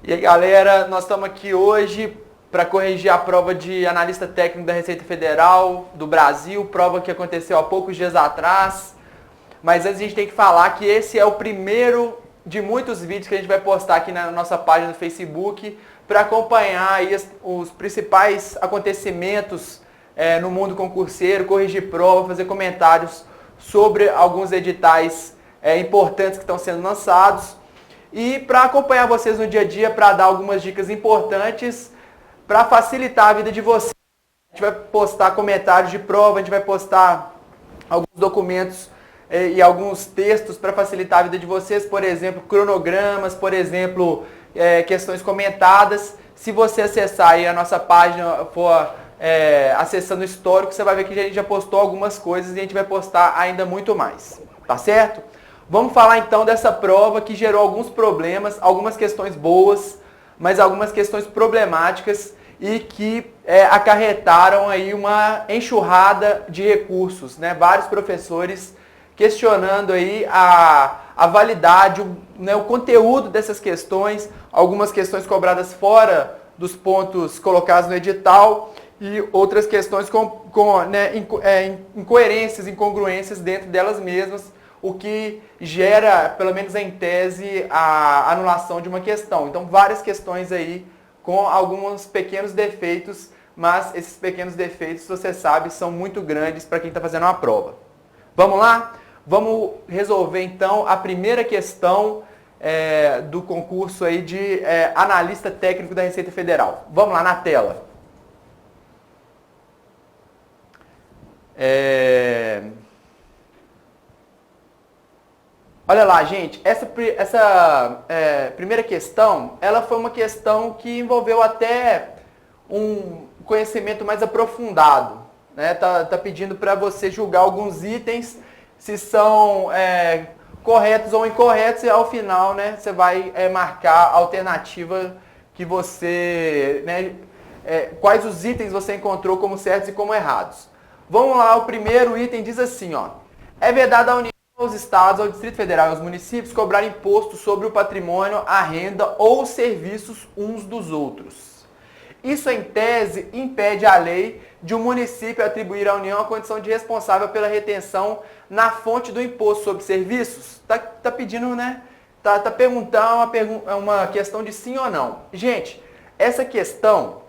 E aí, galera, nós estamos aqui hoje para corrigir a prova de analista técnico da Receita Federal do Brasil, prova que aconteceu há poucos dias atrás. Mas antes a gente tem que falar que esse é o primeiro de muitos vídeos que a gente vai postar aqui na nossa página do Facebook para acompanhar aí os principais acontecimentos no mundo concurseiro, corrigir prova, fazer comentários sobre alguns editais importantes que estão sendo lançados. E para acompanhar vocês no dia a dia, para dar algumas dicas importantes, para facilitar a vida de vocês. A gente vai postar comentários de prova, a gente vai postar alguns documentos e alguns textos para facilitar a vida de vocês, por exemplo, cronogramas, por exemplo, questões comentadas. Se você acessar aí a nossa página, for acessando o histórico, você vai ver que a gente já postou algumas coisas e a gente vai postar ainda muito mais, tá certo? Vamos falar então dessa prova que gerou alguns problemas, algumas questões boas, mas algumas questões problemáticas e que acarretaram aí uma enxurrada de recursos, né? Vários professores questionando aí a validade, o conteúdo dessas questões, algumas questões cobradas fora dos pontos colocados no edital e outras questões com incoerências, incongruências dentro delas mesmas, o que gera, pelo menos em tese, a anulação de uma questão. Então, várias questões aí com alguns pequenos defeitos, mas esses pequenos defeitos, você sabe, são muito grandes para quem está fazendo uma prova. Vamos lá? Vamos resolver, então, a primeira questão do concurso aí de analista técnico da Receita Federal. Vamos lá, na tela. Olha lá, gente, essa primeira questão, ela foi uma questão que envolveu até um conhecimento mais aprofundado, né? Tá pedindo para você julgar alguns itens, se são corretos ou incorretos, e ao final, né, você vai marcar a alternativa que você, né, quais os itens você encontrou como certos e como errados. Vamos lá, o primeiro item diz assim, ó: é vedado a União, aos estados, ao Distrito Federal e aos municípios cobrar imposto sobre o patrimônio, a renda ou os serviços uns dos outros. Isso, em tese, impede a lei de um município atribuir à União a condição de responsável pela retenção na fonte do imposto sobre serviços. Tá pedindo, né? Tá perguntando uma questão de sim ou não. Gente, essa questão,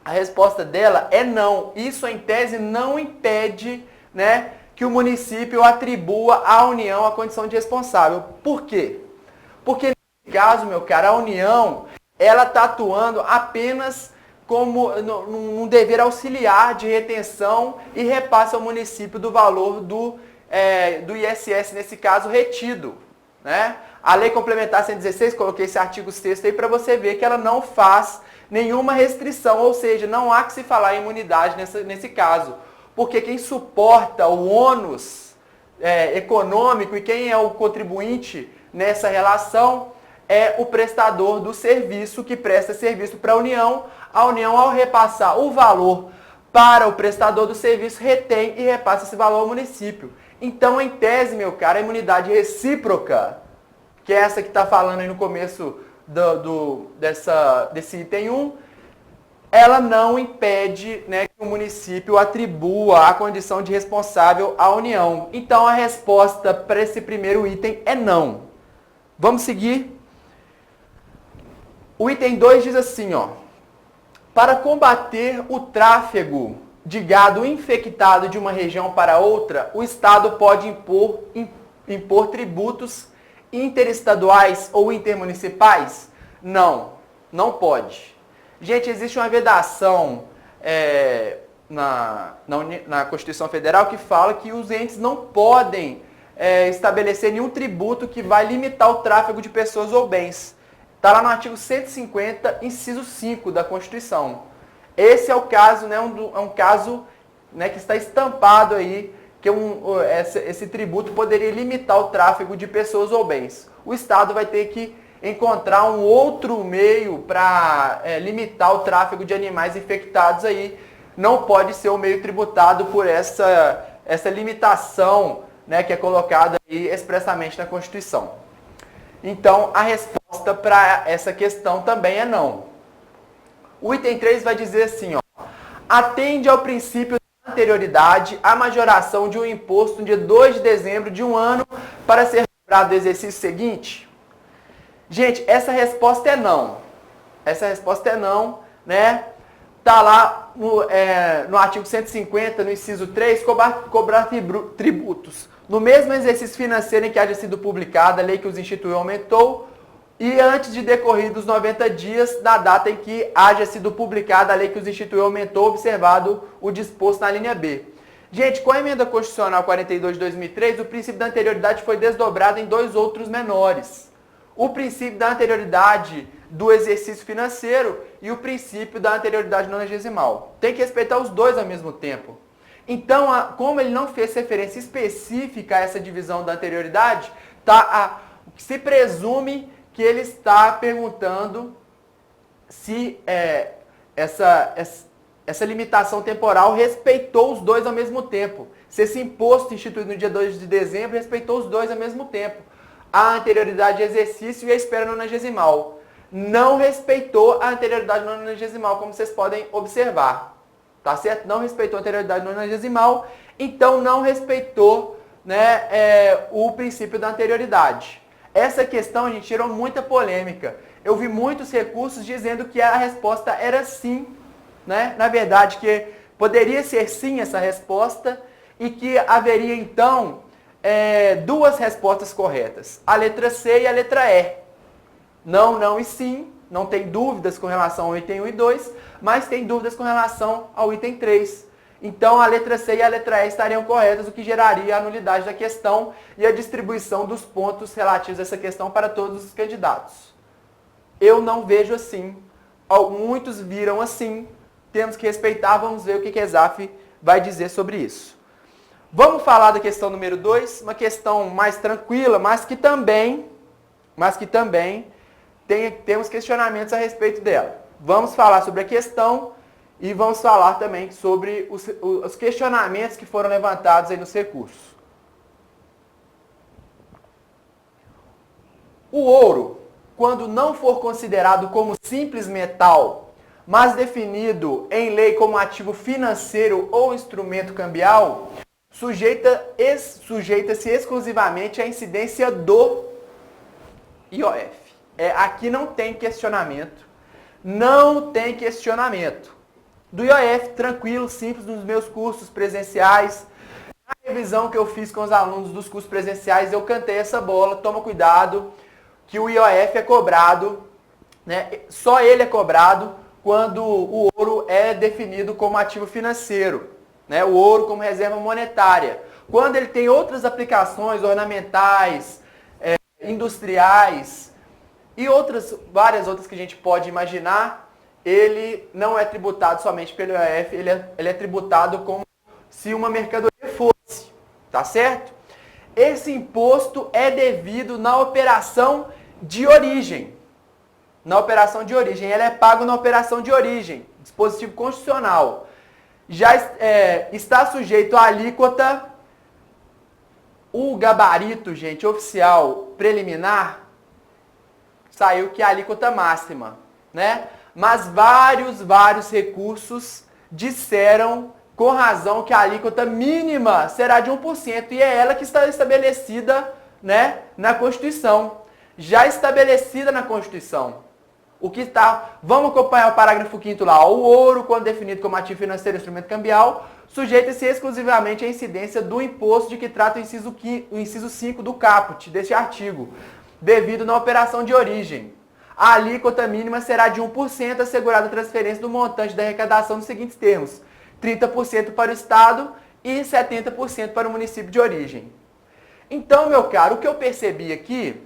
a resposta dela é não. Isso, em tese, não impede, né, que o município atribua à União a condição de responsável. Por quê? Porque, nesse caso, meu cara, a União, ela está atuando apenas como num dever auxiliar de retenção e repasse ao município do valor do ISS, nesse caso, retido, né? A Lei Complementar 116, coloquei esse artigo 6º aí para você ver que ela não faz nenhuma restrição, ou seja, não há que se falar em imunidade nesse caso. Porque quem suporta o ônus econômico e quem é o contribuinte nessa relação é o prestador do serviço que presta serviço para a União. A União, ao repassar o valor para o prestador do serviço, retém e repassa esse valor ao município. Então, em tese, meu cara, a imunidade recíproca, que é essa que está falando aí no começo desse item 1, ela não impede, né, que o município atribua a condição de responsável à União. Então, a resposta para esse primeiro item é não. Vamos seguir? O item 2 diz assim, ó: para combater o tráfego de gado infectado de uma região para outra, o Estado pode impor tributos interestaduais ou intermunicipais? Não, não pode. Gente, existe uma vedação na Constituição Federal que fala que os entes não podem estabelecer nenhum tributo que vai limitar o tráfego de pessoas ou bens. Está lá no artigo 150, inciso 5 da Constituição. Esse é o caso, né, é um caso, né, que está estampado aí, que esse tributo poderia limitar o tráfego de pessoas ou bens. O Estado vai ter que encontrar um outro meio para limitar o tráfego de animais infectados aí. Não pode ser o meio tributado por essa limitação, né, que é colocada aí expressamente na Constituição. Então, a resposta resposta para essa questão também é não. O item 3 vai dizer assim, ó, atende ao princípio da anterioridade à majoração de um imposto no dia 2 de dezembro de um ano para ser cobrado do exercício seguinte? Gente, essa resposta é não. Essa resposta é não, né? Tá lá no artigo 150, no inciso 3, cobrar tributos. No mesmo exercício financeiro em que haja sido publicada a lei que os instituiu aumentou, e antes de decorridos 90 dias da data em que haja sido publicada a lei que os instituiu aumentou, observado o disposto na linha B. Gente, com a emenda constitucional 42 de 2003, o princípio da anterioridade foi desdobrado em dois outros menores. O princípio da anterioridade do exercício financeiro e o princípio da anterioridade nonagesimal. Tem que respeitar os dois ao mesmo tempo. Então, como ele não fez referência específica a essa divisão da anterioridade, se presume que ele está perguntando se essa limitação temporal respeitou os dois ao mesmo tempo. Se esse imposto instituído no dia 2 de dezembro respeitou os dois ao mesmo tempo. A anterioridade de exercício e a espera nonagesimal. Não respeitou a anterioridade nonagesimal, como vocês podem observar. Tá certo? Não respeitou a anterioridade nonagesimal, então não respeitou, né, o princípio da anterioridade. Essa questão, gente, gerou muita polêmica. Eu vi muitos recursos dizendo que a resposta era sim, né? Na verdade, que poderia ser sim essa resposta e que haveria, então, duas respostas corretas. A letra C e a letra E. Não, não e sim. Não tem dúvidas com relação ao item 1 e 2, mas tem dúvidas com relação ao item 3. Então, a letra C e a letra E estariam corretas, o que geraria a nulidade da questão e a distribuição dos pontos relativos a essa questão para todos os candidatos. Eu não vejo assim. Muitos viram assim. Temos que respeitar, vamos ver o que a ESAF vai dizer sobre isso. Vamos falar da questão número 2, uma questão mais tranquila, mas que também temos questionamentos a respeito dela. Vamos falar sobre a questão e vamos falar também sobre os questionamentos que foram levantados aí nos recursos. O ouro, quando não for considerado como simples metal, mas definido em lei como ativo financeiro ou instrumento cambial, sujeita-se exclusivamente à incidência do IOF. Aqui não tem questionamento. Não tem questionamento. Do IOF, tranquilo, simples, nos meus cursos presenciais. Na revisão que eu fiz com os alunos dos cursos presenciais, eu cantei essa bola. Toma cuidado, que o IOF é cobrado, né? Só ele é cobrado quando o ouro é definido como ativo financeiro, né? O ouro como reserva monetária. Quando ele tem outras aplicações ornamentais, industriais e várias outras que a gente pode imaginar, ele não é tributado somente pelo IOF, ele é tributado como se uma mercadoria fosse, tá certo? Esse imposto é devido na operação de origem. Na operação de origem, ele é pago na operação de origem, dispositivo constitucional. Já está sujeito à alíquota, o gabarito, gente, oficial preliminar, saiu que é a alíquota máxima, né? Mas vários recursos disseram com razão que a alíquota mínima será de 1%, e é ela que está estabelecida, né, na Constituição. Já estabelecida na Constituição. Vamos acompanhar o parágrafo 5º lá. O ouro, quando definido como ativo financeiro e instrumento cambial, sujeita-se exclusivamente à incidência do imposto de que trata o inciso 5 do caput deste artigo, devido na operação de origem. A alíquota mínima será de 1%, assegurada a transferência do montante da arrecadação nos seguintes termos: 30% para o Estado e 70% para o município de origem. Então, meu caro, o que eu percebi aqui,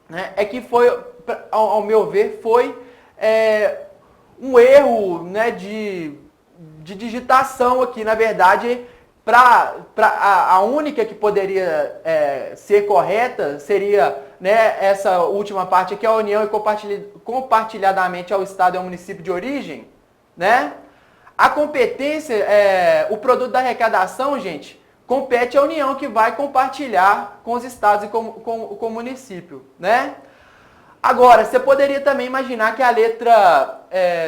né, é que ao meu ver, foi um erro, né, de digitação aqui. Na verdade, a única que poderia ser correta seria, né, essa última parte aqui, a união e compartilhadamente ao Estado e ao município de origem, né? A competência, o produto da arrecadação, gente, compete à União, que vai compartilhar com os estados e com o município, né? Agora, você poderia também imaginar que a letra,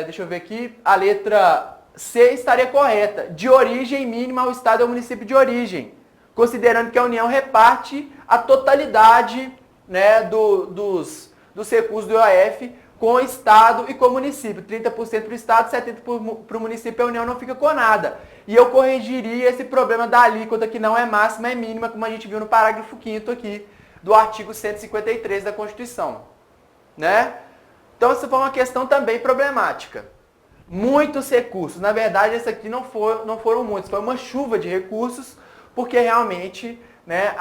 deixa eu ver aqui, a letra C estaria correta. De origem mínima ao estado é o município de origem, considerando que a União reparte a totalidade, né, dos recursos do IOF com o estado e com o município. 30% para o estado, 70% para o município, a União não fica com nada. E eu corrigiria esse problema da alíquota, que não é máxima, é mínima, como a gente viu no parágrafo 5º aqui do artigo 153 da Constituição. Né? Então, essa foi uma questão também problemática. Muitos recursos. Na verdade, esse aqui não foram muitos, foi uma chuva de recursos, porque realmente, né,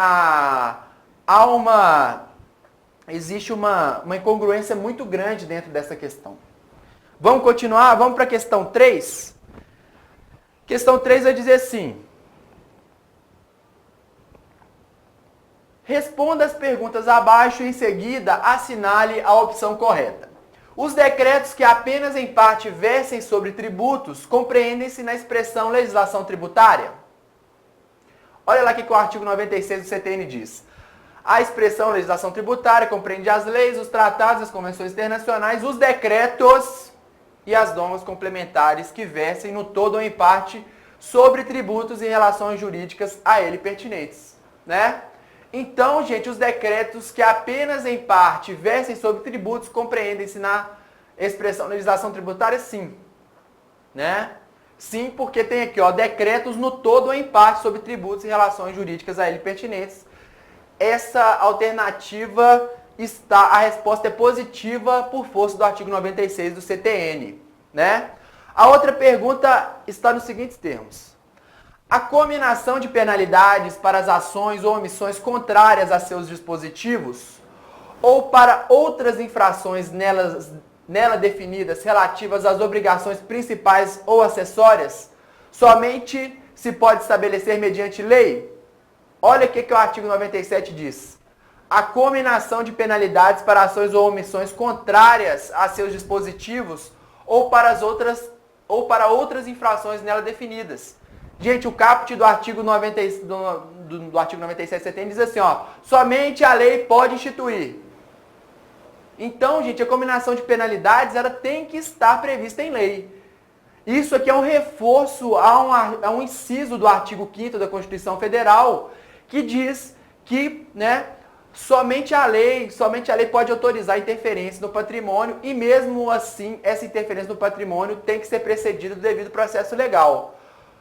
existe uma incongruência muito grande dentro dessa questão. Vamos continuar? Vamos para a questão 3? Questão 3 vai dizer assim: responda as perguntas abaixo e em seguida assinale a opção correta. Os decretos que apenas em parte versem sobre tributos compreendem-se na expressão legislação tributária? Olha lá o que o artigo 96 do CTN diz. A expressão legislação tributária compreende as leis, os tratados, as convenções internacionais, os decretos e as normas complementares que versem no todo ou em parte sobre tributos e relações jurídicas a ele pertinentes, né? Então, gente, os decretos que apenas em parte versem sobre tributos compreendem-se na expressão legislação tributária, sim, né? Sim, porque tem aqui, ó, decretos no todo ou em parte sobre tributos e relações jurídicas a ele pertinentes. Essa alternativa a resposta é positiva por força do artigo 96 do CTN, né? A outra pergunta está nos seguintes termos: a cominação de penalidades para as ações ou omissões contrárias a seus dispositivos ou para outras infrações nela definidas relativas às obrigações principais ou acessórias somente se pode estabelecer mediante lei? Olha o que o artigo 97 diz. A cominação de penalidades para ações ou omissões contrárias a seus dispositivos ou para outras infrações nela definidas. Gente, o caput do artigo 97 CTN diz assim, ó, somente a lei pode instituir. Então, gente, a cominação de penalidades, ela tem que estar prevista em lei. Isso aqui é um reforço a um inciso do artigo 5º da Constituição Federal, que diz que, né, somente a lei pode autorizar interferência no patrimônio e, mesmo assim, essa interferência no patrimônio tem que ser precedida do devido processo legal.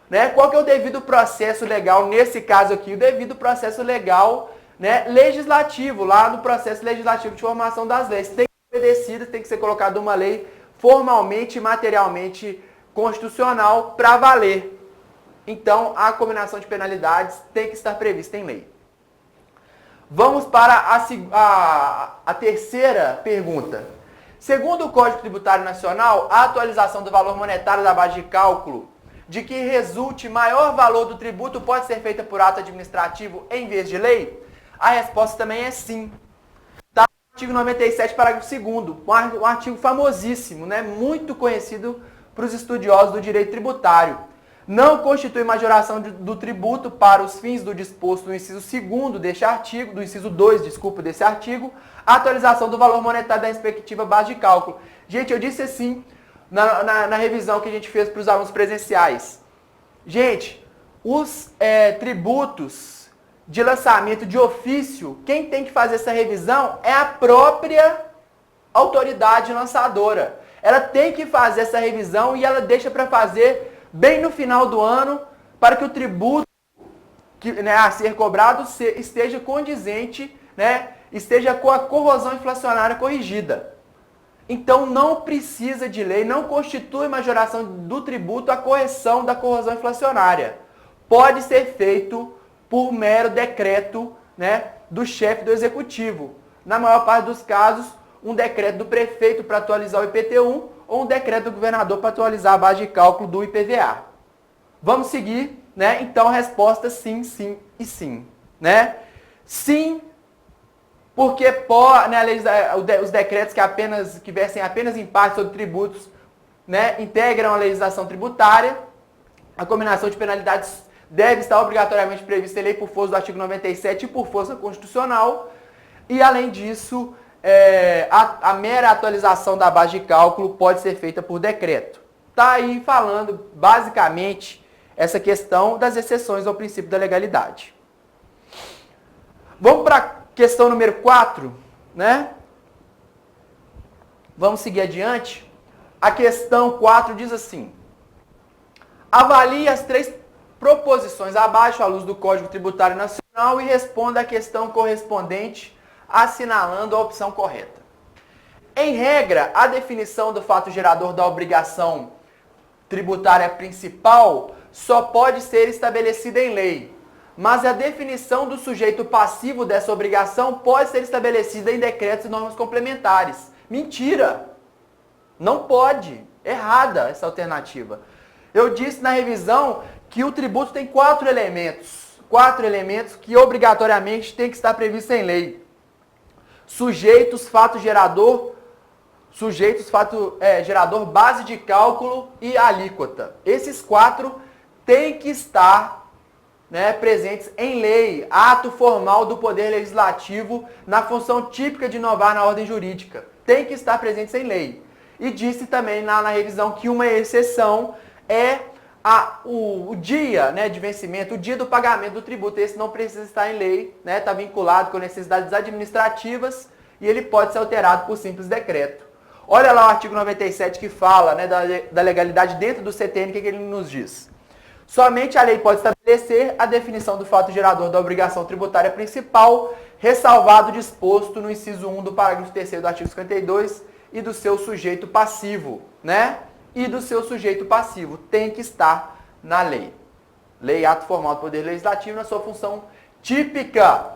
Né? Qual que é o devido processo legal nesse caso aqui? O devido processo legal, né, legislativo, lá no processo legislativo de formação das leis. Tem que ser obedecido, tem que ser colocado uma lei formalmente e materialmente constitucional para valer. Então, a cominação de penalidades tem que estar prevista em lei. Vamos para a terceira pergunta. Segundo o Código Tributário Nacional, a atualização do valor monetário da base de cálculo de que resulte maior valor do tributo pode ser feita por ato administrativo em vez de lei? A resposta também é sim. Está no artigo 97, parágrafo 2º, um artigo famosíssimo, né? Muito conhecido para os estudiosos do direito tributário. Não constitui majoração do tributo para os fins do disposto no inciso 2º deste artigo, do inciso 2, desse artigo, a atualização do valor monetário da respectiva base de cálculo. Gente, eu disse assim na revisão que a gente fez para os alunos presenciais. Gente, os tributos de lançamento de ofício, quem tem que fazer essa revisão é a própria autoridade lançadora. Ela tem que fazer essa revisão e ela deixa para fazer bem no final do ano, para que o tributo a ser cobrado esteja condizente, né, esteja com a corrosão inflacionária corrigida. Então não precisa de lei, não constitui majoração do tributo a correção da corrosão inflacionária. Pode ser feito por mero decreto, né, do chefe do executivo. Na maior parte dos casos, um decreto do prefeito para atualizar o IPTU ou um decreto do governador para atualizar a base de cálculo do IPVA. Vamos seguir, né? Então, resposta sim, sim e sim, né? Sim, porque os decretos que versem apenas em parte sobre tributos, né, integram a legislação tributária. A cominação de penalidades deve estar obrigatoriamente prevista em lei por força do artigo 97 e por força constitucional. E, além disso, a mera atualização da base de cálculo pode ser feita por decreto. Está aí falando, basicamente, essa questão das exceções ao princípio da legalidade. Vamos para a questão número 4, né? Vamos seguir adiante. A questão 4 diz assim: avalie as 3 proposições abaixo à luz do Código Tributário Nacional e responda a questão correspondente assinalando a opção correta. Em regra, a definição do fato gerador da obrigação tributária principal só pode ser estabelecida em lei, mas a definição do sujeito passivo dessa obrigação pode ser estabelecida em decretos e normas complementares. Mentira! Não pode. Errada essa alternativa. Eu disse na revisão que o tributo tem 4 elementos. 4 elementos que obrigatoriamente tem que estar previstos em lei. Sujeitos, fato gerador, gerador, base de cálculo e alíquota. Esses 4 têm que estar, né, presentes em lei, ato formal do Poder Legislativo, na função típica de inovar na ordem jurídica. Tem que estar presentes em lei. E disse também lá na revisão que uma exceção é o dia, né, de vencimento, o dia do pagamento do tributo. Esse não precisa estar em lei, né, está vinculado com necessidades administrativas e ele pode ser alterado por simples decreto. Olha lá o artigo 97 que fala, né, da legalidade dentro do CTN, o que ele nos diz? Somente a lei pode estabelecer a definição do fato gerador da obrigação tributária principal, ressalvado o disposto no inciso 1 do parágrafo 3º do artigo 52 e do seu sujeito passivo, né? E do seu sujeito passivo tem que estar na lei. Lei, ato formal do Poder Legislativo, na sua função típica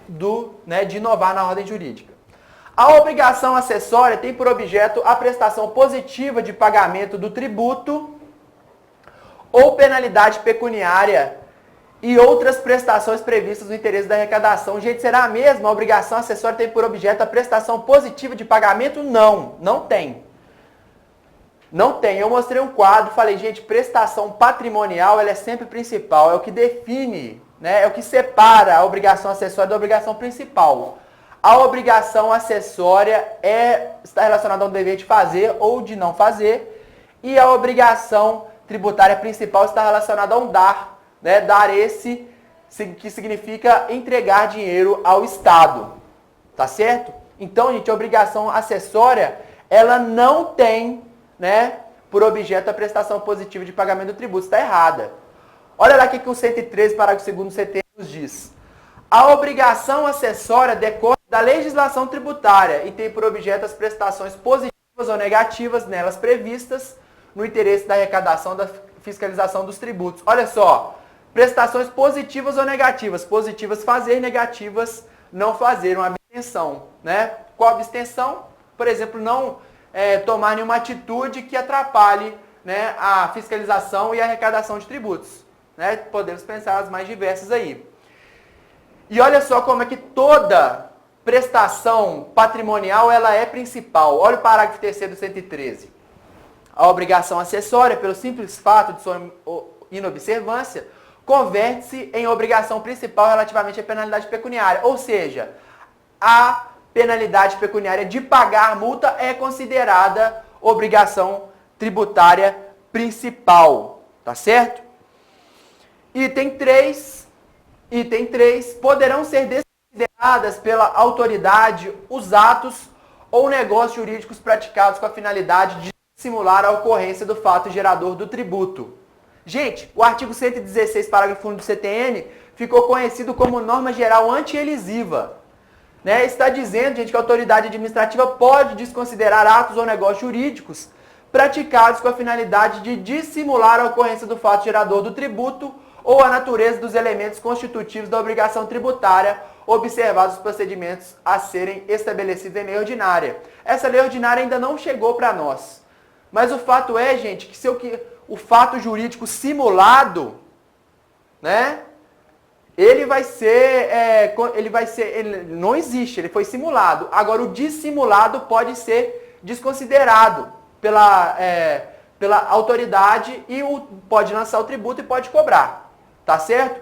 de inovar na ordem jurídica. A obrigação acessória tem por objeto a prestação positiva de pagamento do tributo ou penalidade pecuniária e outras prestações previstas no interesse da arrecadação. Gente, será a mesma? A obrigação acessória tem por objeto a prestação positiva de pagamento? Não, não tem. Não tem. Eu mostrei um quadro, falei, gente, prestação patrimonial ela é sempre principal, é o que define, né, é o que separa a obrigação acessória da obrigação principal. A obrigação acessória está relacionada ao dever de fazer ou de não fazer, e a obrigação tributária principal está relacionada a um dar, né, dar esse, que significa entregar dinheiro ao Estado, tá certo? Então, gente, a obrigação acessória, ela não tem, né, por objeto a prestação positiva de pagamento do tributo, está errada. Olha lá o que o 113, parágrafo 2º do CT nos diz. A obrigação acessória decorre da legislação tributária e tem por objeto as prestações positivas ou negativas nelas previstas no interesse da arrecadação da fiscalização dos tributos. Olha só, prestações positivas ou negativas. Positivas fazer, negativas não fazer, uma abstenção, né? Qual abstenção? Por exemplo, não tomar nenhuma atitude que atrapalhe, né, a fiscalização e a arrecadação de tributos, né? Podemos pensar as mais diversas aí. E olha só como é que toda prestação patrimonial ela é principal. Olha o parágrafo 3º do 113. A obrigação acessória, pelo simples fato de sua inobservância, converte-se em obrigação principal relativamente à penalidade pecuniária. Ou seja, a penalidade pecuniária de pagar multa é considerada obrigação tributária principal. Tá certo? Item 3, poderão ser desconsideradas pela autoridade os atos ou negócios jurídicos praticados com a finalidade de simular a ocorrência do fato gerador do tributo. Gente, o artigo 116, parágrafo 1 do CTN, ficou conhecido como norma geral anti-elisiva. Né? Está dizendo, gente, que a autoridade administrativa pode desconsiderar atos ou negócios jurídicos praticados com a finalidade de dissimular a ocorrência do fato gerador do tributo ou a natureza dos elementos constitutivos da obrigação tributária, observados os procedimentos a serem estabelecidos em lei ordinária. Essa lei ordinária ainda não chegou para nós. Mas o fato é, gente, que o fato jurídico simulado, né, ele não existe, ele foi simulado. Agora, o dissimulado pode ser desconsiderado pela autoridade e pode lançar o tributo e pode cobrar. Tá certo?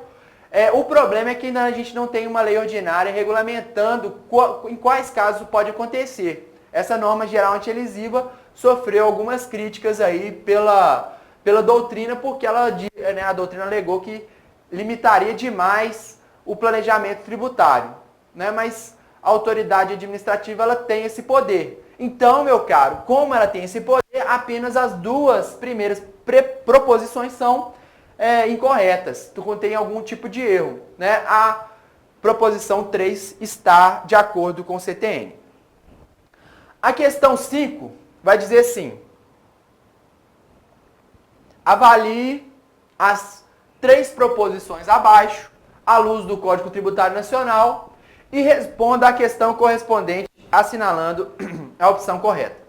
O problema é que ainda a gente não tem uma lei ordinária regulamentando em quais casos pode acontecer. Essa norma geral antilesiva sofreu algumas críticas aí pela doutrina, porque a doutrina alegou que limitaria demais o planejamento tributário, né? Mas a autoridade administrativa ela tem esse poder. Então, meu caro, como ela tem esse poder, apenas as duas primeiras proposições são incorretas. Tu contém algum tipo de erro, né? A proposição 3 está de acordo com o CTN. A questão 5 vai dizer assim: avalie as 3 proposições abaixo, à luz do Código Tributário Nacional, e responda a questão correspondente, assinalando a opção correta.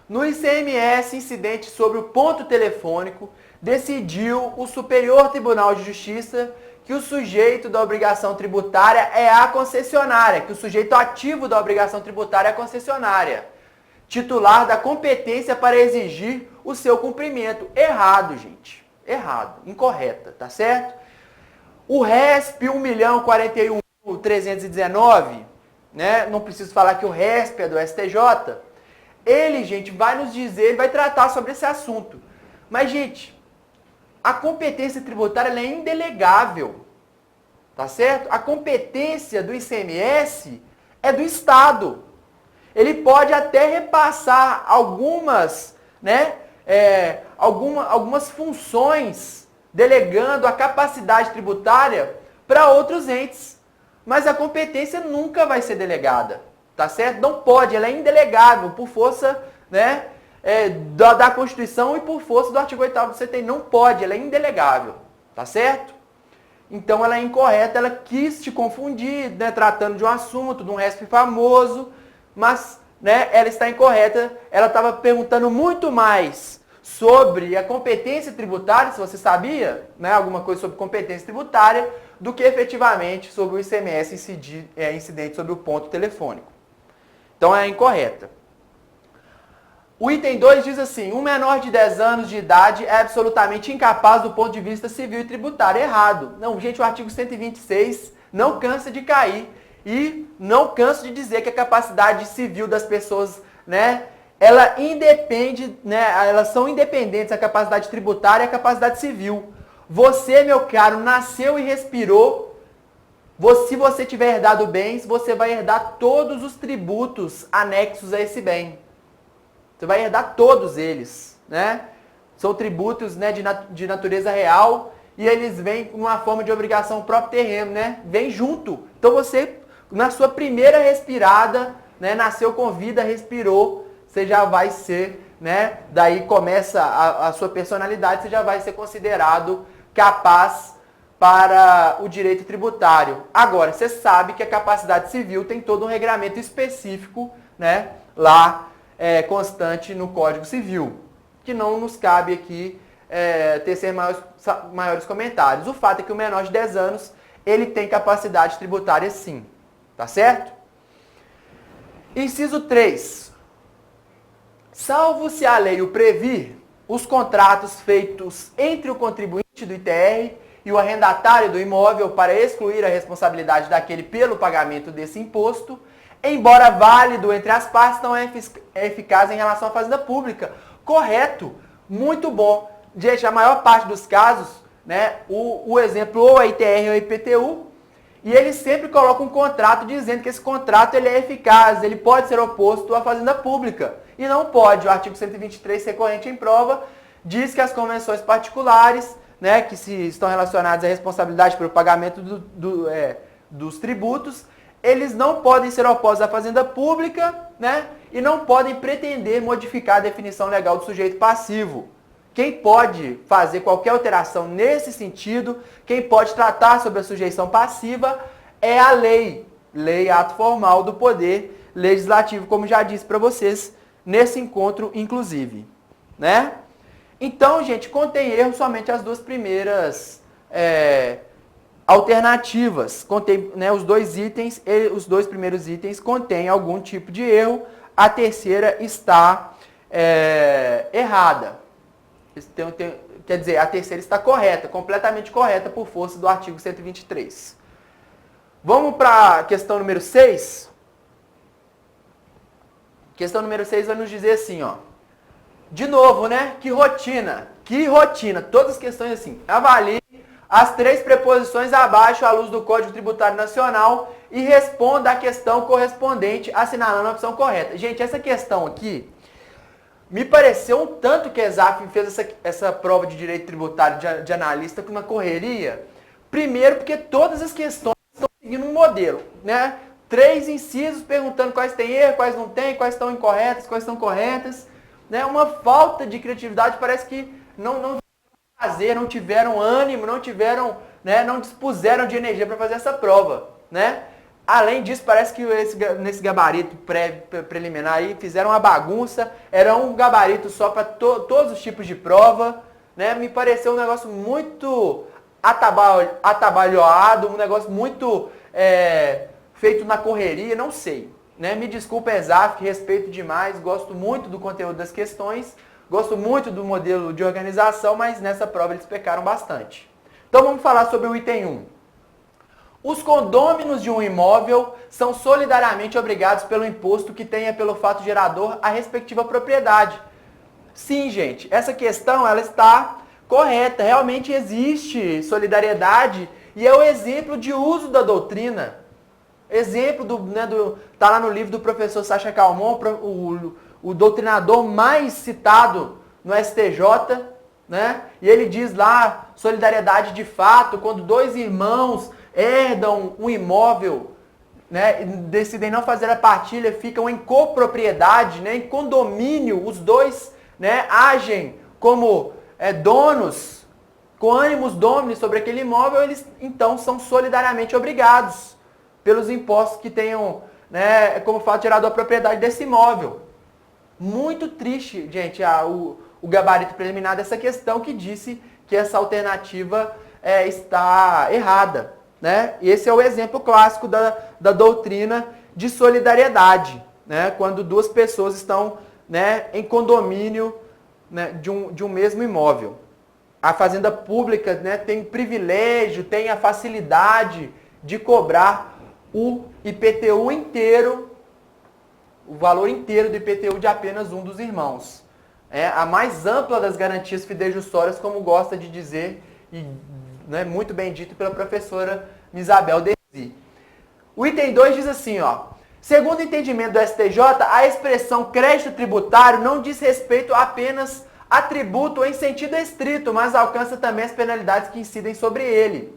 No ICMS incidente sobre o ponto telefônico, decidiu o Superior Tribunal de Justiça que o sujeito da obrigação tributária é a concessionária, que o sujeito ativo da obrigação tributária é a concessionária, titular da competência para exigir o seu cumprimento. Errado, gente. Errado. Incorreta, tá certo? O RESP 1.041.319, né? Não preciso falar que o RESP é do STJ. Ele, gente, vai nos dizer, ele vai tratar sobre esse assunto. Mas, gente, a competência tributária ela é indelegável, tá certo? A competência do ICMS é do Estado. Ele pode até repassar algumas, né, algumas funções, delegando a capacidade tributária para outros entes. Mas a competência nunca vai ser delegada, tá certo? Não pode, ela é indelegável por força, né, da Constituição e por força do artigo 8º do CTN. Não pode, ela é indelegável, tá certo? Então ela é incorreta, ela quis te confundir, né, tratando de um assunto, de um RESP famoso, mas, né, ela está incorreta. Ela estava perguntando muito mais sobre a competência tributária, se você sabia, né, alguma coisa sobre competência tributária, do que efetivamente sobre o ICMS incidente sobre o ponto telefônico. Então é incorreta. O item 2 diz assim: um menor de 10 anos de idade é absolutamente incapaz do ponto de vista civil e tributário. Errado. Não, gente, o artigo 126 não cansa de cair e não canso de dizer que a capacidade civil das pessoas, né, ela independe, né, elas são independentes, a capacidade tributária e a capacidade civil. Você, meu caro, nasceu e respirou. Se você tiver herdado bens, você vai herdar todos os tributos anexos a esse bem. Você vai herdar todos eles, né? São tributos, né, de natureza real e eles vêm com uma forma de obrigação próprio terreno, né? Vem junto. Então você, na sua primeira respirada, né, nasceu com vida, respirou, você já vai ser, né? Daí começa a sua personalidade, você já vai ser considerado capaz para o direito tributário. Agora, você sabe que a capacidade civil tem todo um regramento específico, né, lá constante no Código Civil, que não nos cabe aqui tecer maiores comentários. O fato é que o menor de 10 anos, ele tem capacidade tributária sim, tá certo? Inciso 3. Salvo se a lei o previr, os contratos feitos entre o contribuinte do ITR e o arrendatário do imóvel para excluir a responsabilidade daquele pelo pagamento desse imposto, embora válido entre as partes, não é eficaz em relação à fazenda pública. Correto, muito bom. Gente, a maior parte dos casos, né, o exemplo ou a ITR ou a IPTU, e eles sempre colocam um contrato dizendo que esse contrato ele é eficaz, ele pode ser oposto à fazenda pública. E não pode. O artigo 123, recorrente em prova, diz que as convenções particulares, né, que estão relacionadas à responsabilidade pelo pagamento dos tributos, eles não podem ser opostos à fazenda pública, né, e não podem pretender modificar a definição legal do sujeito passivo. Quem pode fazer qualquer alteração nesse sentido, quem pode tratar sobre a sujeição passiva é a lei, ato formal do Poder Legislativo, como já disse para vocês nesse encontro, inclusive, né? Então, gente, contém erro somente as duas primeiras alternativas. Contém, né, os dois primeiros itens contêm algum tipo de erro, a terceira está errada. Quer dizer, a terceira está correta, completamente correta por força do artigo 123. Vamos para a questão número 6. Questão número 6 vai nos dizer assim, ó. De novo, né? Que rotina. Que rotina. Todas as questões assim. Avalie as 3 preposições abaixo à luz do Código Tributário Nacional e responda a questão correspondente assinalando a opção correta. Gente, essa questão aqui me pareceu um tanto que a ESAF fez essa prova de direito tributário de analista com uma correria. Primeiro porque todas as questões estão seguindo um modelo, né? 3 incisos perguntando quais tem erro, quais não tem, quais estão incorretas, quais estão corretas. Né? Uma falta de criatividade, parece que não fazer, não tiveram ânimo, não tiveram, né, não dispuseram de energia para fazer essa prova, né? Além disso, parece que nesse gabarito preliminar aí fizeram uma bagunça, era um gabarito só para todos os tipos de prova, né? Me pareceu um negócio muito atabalhoado, um negócio muito feito na correria, não sei. Né? Me desculpa, ESAF, que respeito demais, gosto muito do conteúdo das questões, gosto muito do modelo de organização, mas nessa prova eles pecaram bastante. Então vamos falar sobre o item 1. Os condôminos de um imóvel são solidariamente obrigados pelo imposto que tenha pelo fato gerador a respectiva propriedade. Sim, gente, essa questão ela está correta, realmente existe solidariedade e é o exemplo de uso da doutrina. Exemplo tá lá no livro do professor Sacha Calmon, o doutrinador mais citado no STJ, né? E ele diz lá, solidariedade de fato, quando 2 irmãos herdam um imóvel, né, decidem não fazer a partilha, ficam em copropriedade, né, em condomínio, os 2, né, agem como donos, com ânimos dominis sobre aquele imóvel, eles então são solidariamente obrigados pelos impostos que tenham, né, como fato gerador a propriedade desse imóvel. Muito triste, gente, o gabarito preliminar dessa questão que disse que essa alternativa está errada. Né? E esse é o exemplo clássico da doutrina de solidariedade, né? Quando 2 pessoas estão, né, em condomínio, né, de um mesmo imóvel. A fazenda pública, né, tem privilégio, tem a facilidade de cobrar o IPTU inteiro, o valor inteiro do IPTU de apenas um dos irmãos. É a mais ampla das garantias fidejussórias, como gosta de dizer, e né, muito bem dito pela professora Isabel Desi. O item 2 diz assim, ó, segundo o entendimento do STJ, a expressão crédito tributário não diz respeito apenas a tributo em sentido estrito, mas alcança também as penalidades que incidem sobre ele.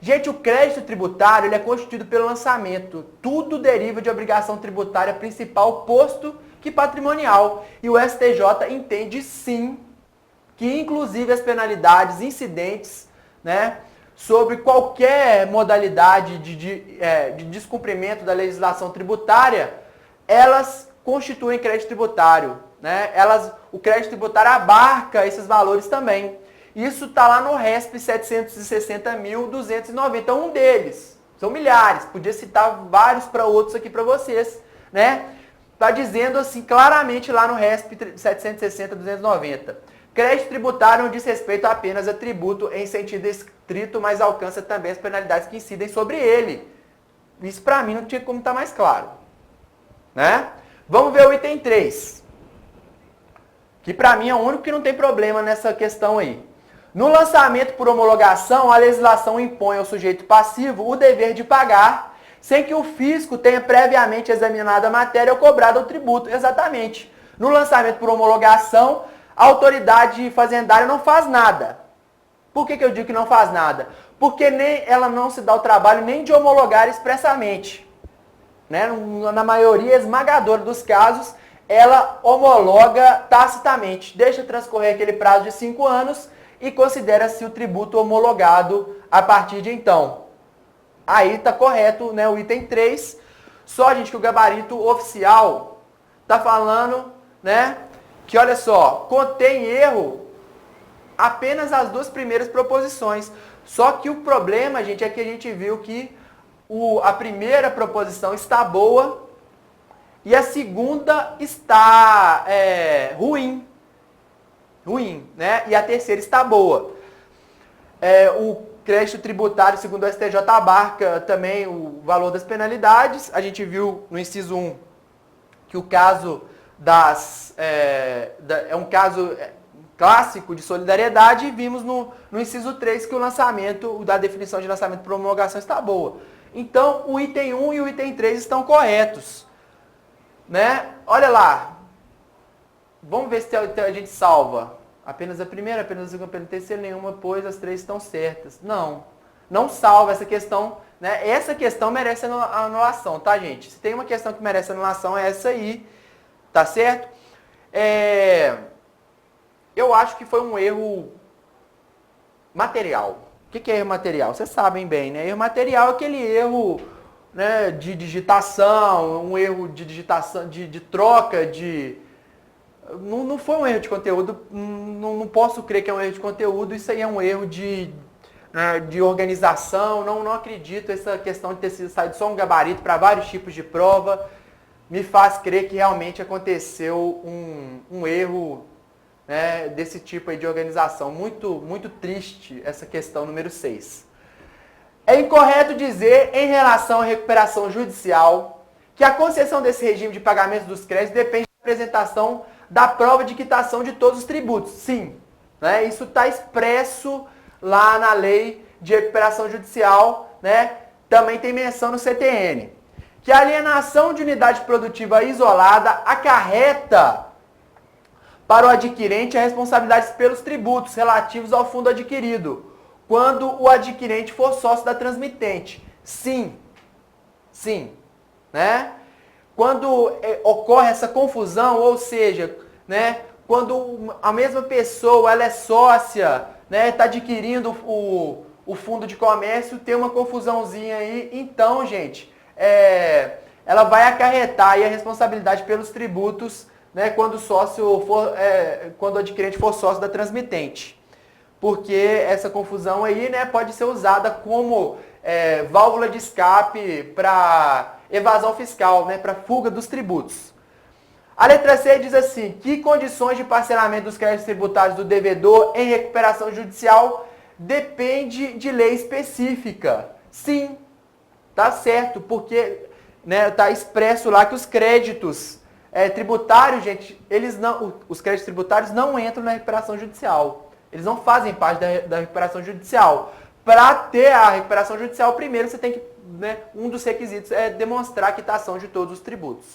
Gente, o crédito tributário ele é constituído pelo lançamento. Tudo deriva de obrigação tributária principal, posto que patrimonial. E o STJ entende sim que inclusive as penalidades incidentes, né, sobre qualquer modalidade de descumprimento da legislação tributária, elas constituem crédito tributário. Né? O crédito tributário abarca esses valores também. Isso está lá no RESP 760.290, um deles. São milhares, podia citar vários para outros aqui para vocês. Né? Está dizendo assim claramente lá no RESP 760.290. Crédito tributário não diz respeito apenas a tributo em sentido estrito, mas alcança também as penalidades que incidem sobre ele. Isso para mim não tinha como estar mais claro. Né? Vamos ver o item 3. Que para mim é o único que não tem problema nessa questão aí. No lançamento por homologação, a legislação impõe ao sujeito passivo o dever de pagar, sem que o fisco tenha previamente examinado a matéria ou cobrado o tributo. Exatamente. No lançamento por homologação, a autoridade fazendária não faz nada. Por que eu digo que não faz nada? Porque ela não se dá o trabalho nem de homologar expressamente. Né? Na maioria esmagadora dos casos, ela homologa tacitamente. Deixa transcorrer aquele prazo de 5 anos e considera-se o tributo homologado a partir de então. Aí está correto, né, o item 3. Só, gente, que o gabarito oficial está falando, né, que, olha só, contém erro apenas as 2 primeiras proposições. Só que o problema, gente, é que a gente viu que a primeira proposição está boa e a segunda está ruim. ruim, né? E a terceira está boa. O crédito tributário, segundo o STJ, abarca também o valor das penalidades. A gente viu no inciso 1 que o caso é um caso clássico de solidariedade, e vimos no inciso 3 que o lançamento, da definição de lançamento por promulgação está boa. Então, o item 1 e o item 3 estão corretos. Né? Olha lá. Vamos ver se a gente salva. Apenas a primeira, apenas a segunda, apenas a terceira, nenhuma, pois as três estão certas. Não. Não salva essa questão. Né? Essa questão merece anulação, tá, gente? Se tem uma questão que merece anulação, é essa aí. Tá certo? Eu acho que foi um erro material. O que é erro material? Vocês sabem bem, né? Erro material é aquele erro, né, de digitação, um erro de digitação, de troca, Não foi um erro de conteúdo, não posso crer que é um erro de conteúdo, isso aí é um erro de organização, não acredito. Essa questão de ter saído só um gabarito para vários tipos de prova me faz crer que realmente aconteceu um erro, né, desse tipo aí de organização. Muito, muito triste essa questão número 6. É incorreto dizer, em relação à recuperação judicial, que a concessão desse regime de pagamento dos créditos depende da apresentação da prova de quitação de todos os tributos. Sim, né, isso está expresso lá na lei de recuperação judicial, né, também tem menção no CTN. Que a alienação de unidade produtiva isolada acarreta para o adquirente a responsabilidade pelos tributos relativos ao fundo adquirido, quando o adquirente for sócio da transmitente. Sim, né? Quando ocorre essa confusão, ou seja, né, quando a mesma pessoa ela é sócia, né, está adquirindo o fundo de comércio, tem uma confusãozinha aí, então, gente, ela vai acarretar aí a responsabilidade pelos tributos, né, quando o adquirente for sócio da transmitente. Porque essa confusão aí, né, pode ser usada como válvula de escape para evasão fiscal, né, para fuga dos tributos. A letra C diz assim: que condições de parcelamento dos créditos tributários do devedor em recuperação judicial depende de lei específica. Sim, tá certo, porque, né, tá expresso lá que os créditos tributários, gente, os créditos tributários não entram na recuperação judicial. Eles não fazem parte da recuperação judicial. Para ter a recuperação judicial, primeiro você tem que, né, um dos requisitos é demonstrar a quitação de todos os tributos.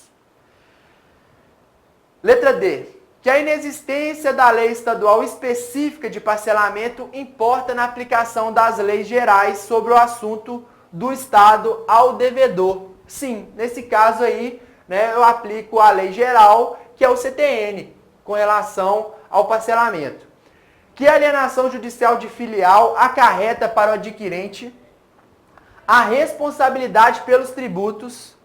Letra D. Que a inexistência da lei estadual específica de parcelamento importa na aplicação das leis gerais sobre o assunto do Estado ao devedor. Sim, nesse caso aí, né, eu aplico a lei geral, que é o CTN, com relação ao parcelamento. Que a alienação judicial de filial acarreta para o adquirente a responsabilidade pelos tributos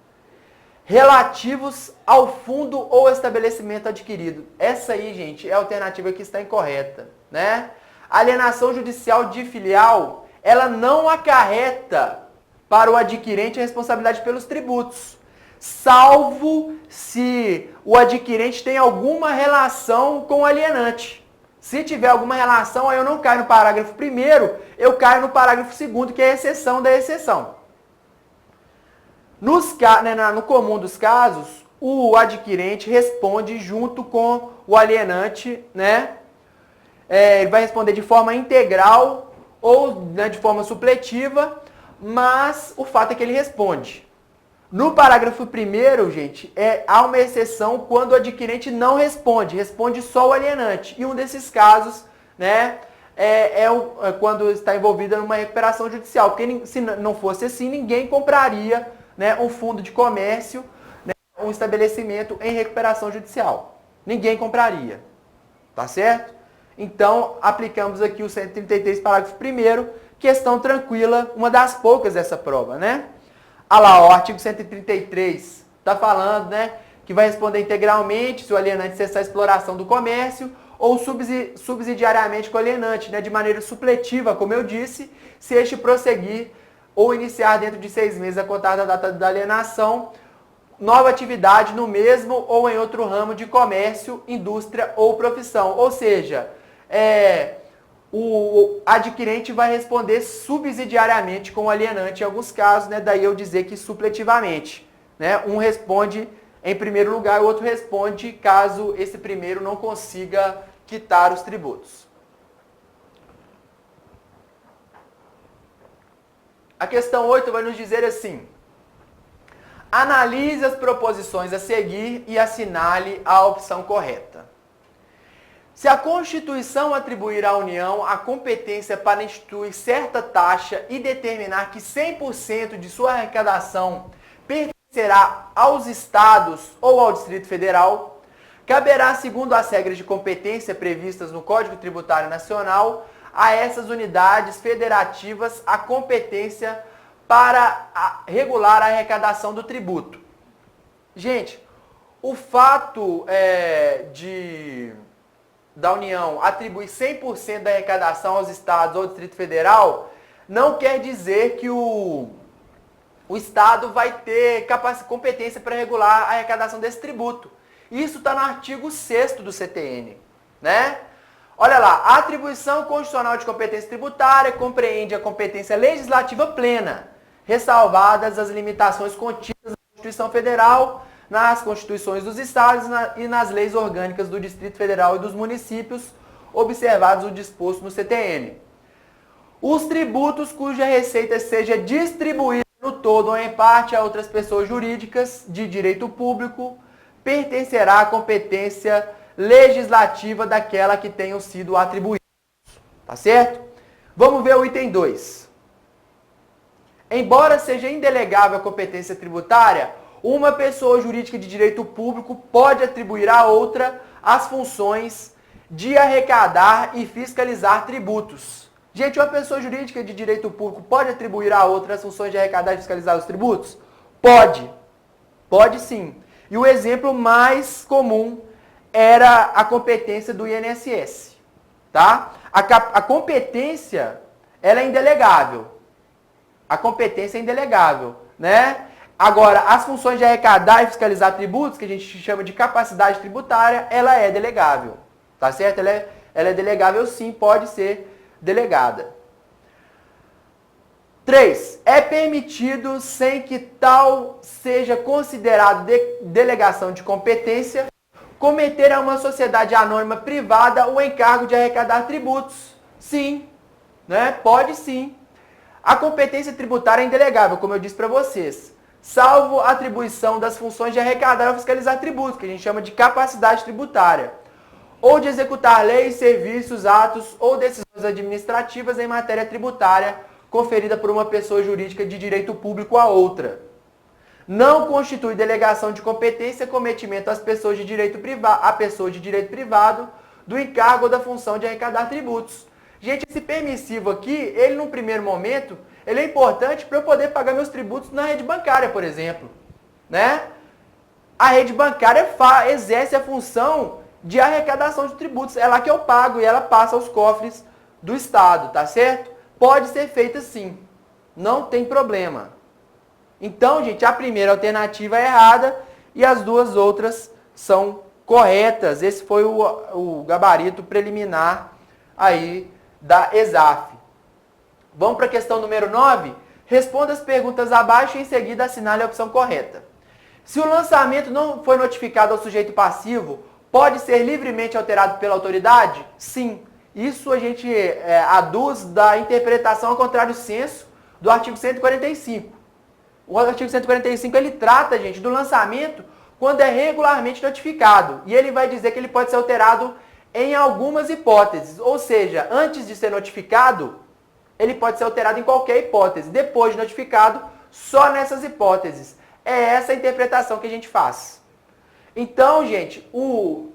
relativos ao fundo ou estabelecimento adquirido. Essa aí, gente, é a alternativa que está incorreta, né? A alienação judicial de filial, ela não acarreta para o adquirente a responsabilidade pelos tributos, salvo se o adquirente tem alguma relação com o alienante. Se tiver alguma relação, aí eu não caio no parágrafo 1º, eu caio no parágrafo 2º, que é a exceção da exceção. No comum dos casos, o adquirente responde junto com o alienante, né? Ele vai responder de forma integral ou, né, de forma supletiva, mas o fato é que ele responde. No parágrafo 1º, gente, há uma exceção quando o adquirente não responde, responde só o alienante. E um desses casos, né, quando está envolvido numa recuperação judicial. Porque se não fosse assim, ninguém compraria, né, um fundo de comércio, né, um estabelecimento em recuperação judicial. Ninguém compraria. Tá certo? Então, aplicamos aqui o 133, parágrafo 1º, questão tranquila, uma das poucas dessa prova, né? Olha lá, o artigo 133 está falando, né, que vai responder integralmente se o alienante cessar a exploração do comércio ou subsidiariamente com o alienante, né, de maneira supletiva, como eu disse, se este prosseguir ou iniciar dentro de 6 meses a contar da data da alienação, nova atividade no mesmo ou em outro ramo de comércio, indústria ou profissão. Ou seja, o adquirente vai responder subsidiariamente com o alienante em alguns casos, né? Daí eu dizer que supletivamente, né? Um responde em primeiro lugar, o outro responde caso esse primeiro não consiga quitar os tributos. A questão 8 vai nos dizer assim: analise as proposições a seguir e assinale a opção correta. Se a Constituição atribuir à União a competência para instituir certa taxa e determinar que 100% de sua arrecadação pertencerá aos Estados ou ao Distrito Federal, caberá, segundo as regras de competência previstas no Código Tributário Nacional, a essas unidades federativas a competência para regular a arrecadação do tributo. Gente, o fato da União atribuir 100% da arrecadação aos Estados ou ao Distrito Federal não quer dizer que o Estado vai ter competência para regular a arrecadação desse tributo. Isso está no artigo 6º do CTN, né? Olha lá, a atribuição constitucional de competência tributária compreende a competência legislativa plena, ressalvadas as limitações contidas na Constituição Federal, nas Constituições dos Estados e nas leis orgânicas do Distrito Federal e dos municípios, observados o disposto no CTN. Os tributos cuja receita seja distribuída no todo ou em parte a outras pessoas jurídicas de direito público, pertencerá à competência legislativa daquela que tenham sido atribuídos. Tá certo? Vamos ver o item 2. Embora seja indelegável a competência tributária, uma pessoa jurídica de direito público pode atribuir a outra as funções de arrecadar e fiscalizar tributos. Gente, uma pessoa jurídica de direito público pode atribuir a outra as funções de arrecadar e fiscalizar os tributos? Pode. Pode sim. E o exemplo mais comum era a competência do INSS. Tá? A competência, ela é indelegável. A competência é indelegável, né? Agora, as funções de arrecadar e fiscalizar tributos, que a gente chama de capacidade tributária, ela é delegável, tá certo? Ela é delegável sim, pode ser delegada. 3. É permitido, sem que tal seja considerado delegação de competência, cometer a uma sociedade anônima privada o encargo de arrecadar tributos. Sim, né? Pode sim. A competência tributária é indelegável, como eu disse para vocês, salvo a atribuição das funções de arrecadar ou fiscalizar tributos, que a gente chama de capacidade tributária, ou de executar leis, serviços, atos ou decisões administrativas em matéria tributária conferida por uma pessoa jurídica de direito público a outra. Não constitui delegação de competência cometimento às pessoas de direito privado do encargo ou da função de arrecadar tributos. Gente, esse permissivo aqui, ele num primeiro momento, ele é importante para eu poder pagar meus tributos na rede bancária, por exemplo, né? A rede bancária exerce a função de arrecadação de tributos, é lá que eu pago e ela passa aos cofres do Estado, tá certo? Pode ser feita sim, não tem problema. Então, gente, a primeira alternativa é errada e as duas outras são corretas. Esse foi o gabarito preliminar aí da ESAF. Vamos para a questão número 9? Responda as perguntas abaixo e em seguida assinale a opção correta. Se o lançamento não foi notificado ao sujeito passivo, pode ser livremente alterado pela autoridade? Sim. Isso a gente aduz da interpretação ao contrário senso do artigo 145. O artigo 145 ele trata, gente, do lançamento quando é regularmente notificado. E ele vai dizer que ele pode ser alterado em algumas hipóteses. Ou seja, antes de ser notificado, ele pode ser alterado em qualquer hipótese. Depois de notificado, só nessas hipóteses. É essa a interpretação que a gente faz. Então, gente, o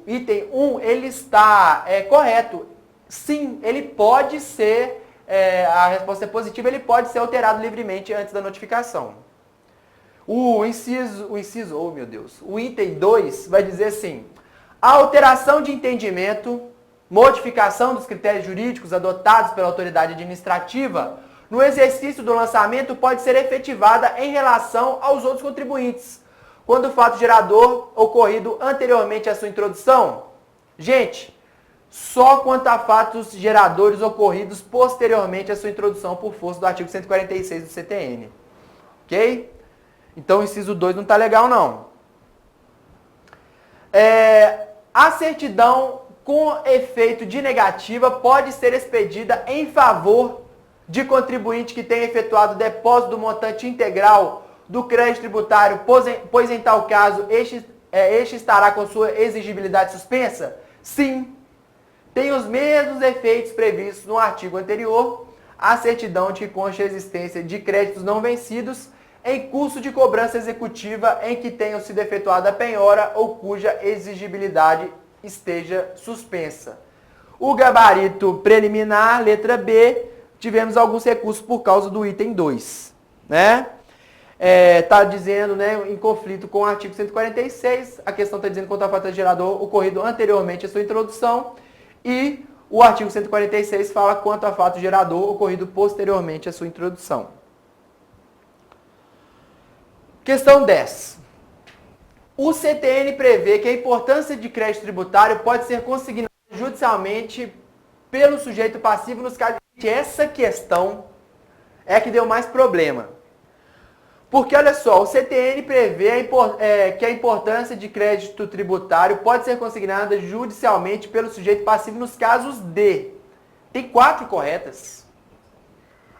item 1, ele está correto. Sim, ele pode ser, a resposta é positiva, ele pode ser alterado livremente antes da notificação. O item 2 vai dizer assim: a alteração de entendimento, modificação dos critérios jurídicos adotados pela autoridade administrativa no exercício do lançamento pode ser efetivada em relação aos outros contribuintes, quando o fato gerador ocorrido anteriormente à sua introdução. Gente, só quanto a fatos geradores ocorridos posteriormente à sua introdução por força do artigo 146 do CTN. Ok? Então o inciso 2 não está legal, não. A certidão com efeito de negativa pode ser expedida em favor de contribuinte que tenha efetuado depósito do montante integral do crédito tributário, pois em tal caso este estará com sua exigibilidade suspensa? Sim. Tem os mesmos efeitos previstos no artigo anterior, a certidão de que consta a existência de créditos não vencidos em curso de cobrança executiva em que tenham sido efetuada a penhora ou cuja exigibilidade esteja suspensa. O gabarito preliminar, letra B, tivemos alguns recursos por causa do item 2, né? Está dizendo, né, em conflito com o artigo 146, a questão está dizendo quanto ao fato gerador ocorrido anteriormente à sua introdução, e o artigo 146 fala quanto a fato gerador ocorrido posteriormente à sua introdução. Questão 10. O CTN prevê que a importância de crédito tributário pode ser consignada judicialmente pelo sujeito passivo nos casos de essa questão é que deu mais problema. Porque, olha só, o CTN prevê que a importância de crédito tributário pode ser consignada judicialmente pelo sujeito passivo nos casos de... Tem 4 corretas.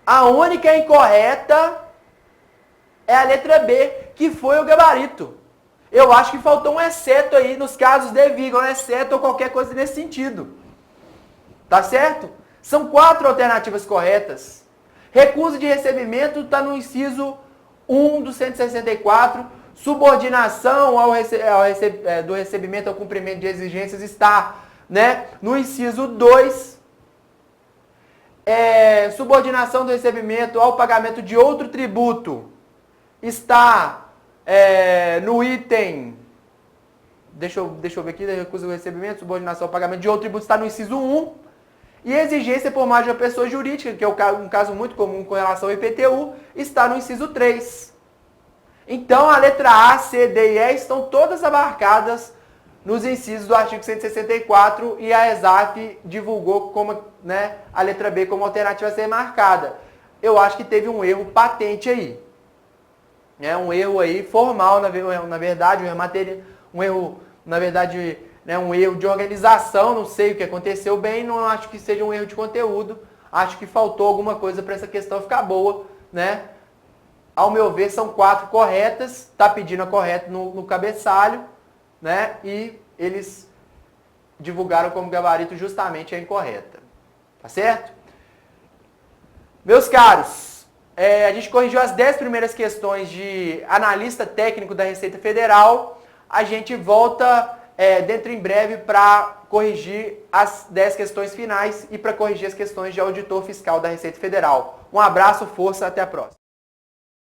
A única incorreta é a letra B, que foi o gabarito. Eu acho que faltou um exceto aí nos casos de vírgula, exceto ou qualquer coisa nesse sentido. Tá certo? São 4 alternativas corretas. Recusa de recebimento está no inciso 1 do 164, subordinação do recebimento ao cumprimento de exigências está, né, no inciso 2, subordinação do recebimento ao pagamento de outro tributo está no item, deixa eu ver aqui, recusa do recebimento, subordinação ao pagamento de outro tributo está no inciso 1, e exigência por mais de uma pessoa jurídica, que é um caso muito comum com relação ao IPTU, está no inciso 3. Então, a letra A, C, D e E estão todas abarcadas nos incisos do artigo 164 e a ESAF divulgou como, né, a letra B como alternativa a ser marcada. Eu acho que teve um erro patente aí. Um erro aí formal, na verdade, um erro de organização, não sei o que aconteceu bem, não acho que seja um erro de conteúdo, acho que faltou alguma coisa para essa questão ficar boa, né? Ao meu ver, são 4 corretas, está pedindo a correta no cabeçalho, né? E eles divulgaram como gabarito justamente a incorreta, tá certo? Meus caros, a gente corrigiu as 10 primeiras questões de analista técnico da Receita Federal, a gente volta dentro em breve para corrigir as 10 questões finais e para corrigir as questões de auditor fiscal da Receita Federal. Um abraço, força, até a próxima.